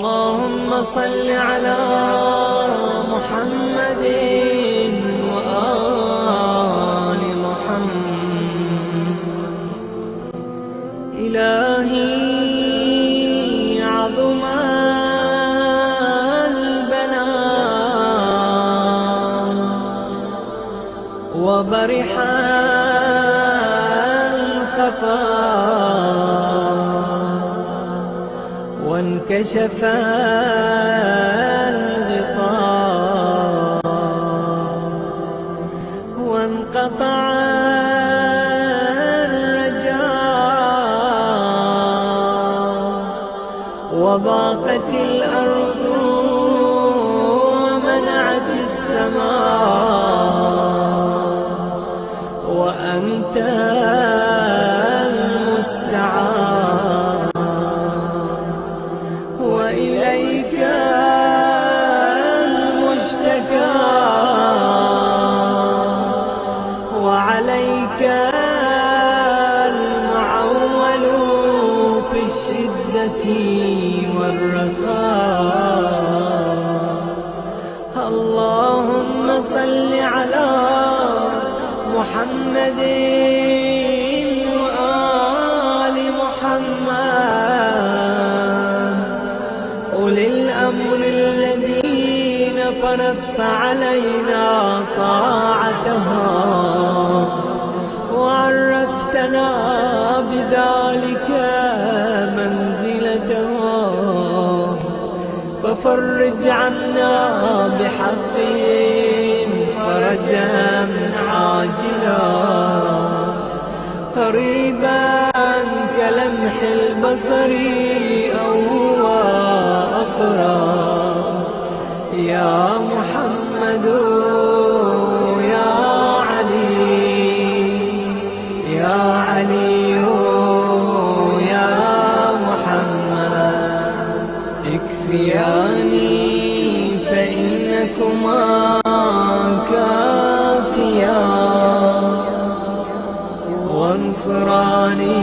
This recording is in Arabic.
اللهم صل على محمد وآل محمد. إلهي عظم البلاء وبرح الخفاء وانكشف الغطاء وانقطع الرجاء وضاقت الأرض ومنعت السماء وأنت المستعان وإليك المشتكى وعليك المعول في الشدة والرخاء. اللهم صل على محمد وآل محمد أولي الأمر الذين فرضت علينا طاعتهم وعرفتنا بذلك منزلتهم، ففرج عنا بحقهم فرجا عاجلا قريبا كلمح البصر أو هو أقرب. يا محمد يا علي يا علي يا محمد اكفياني فإنكما كافيا وانصراني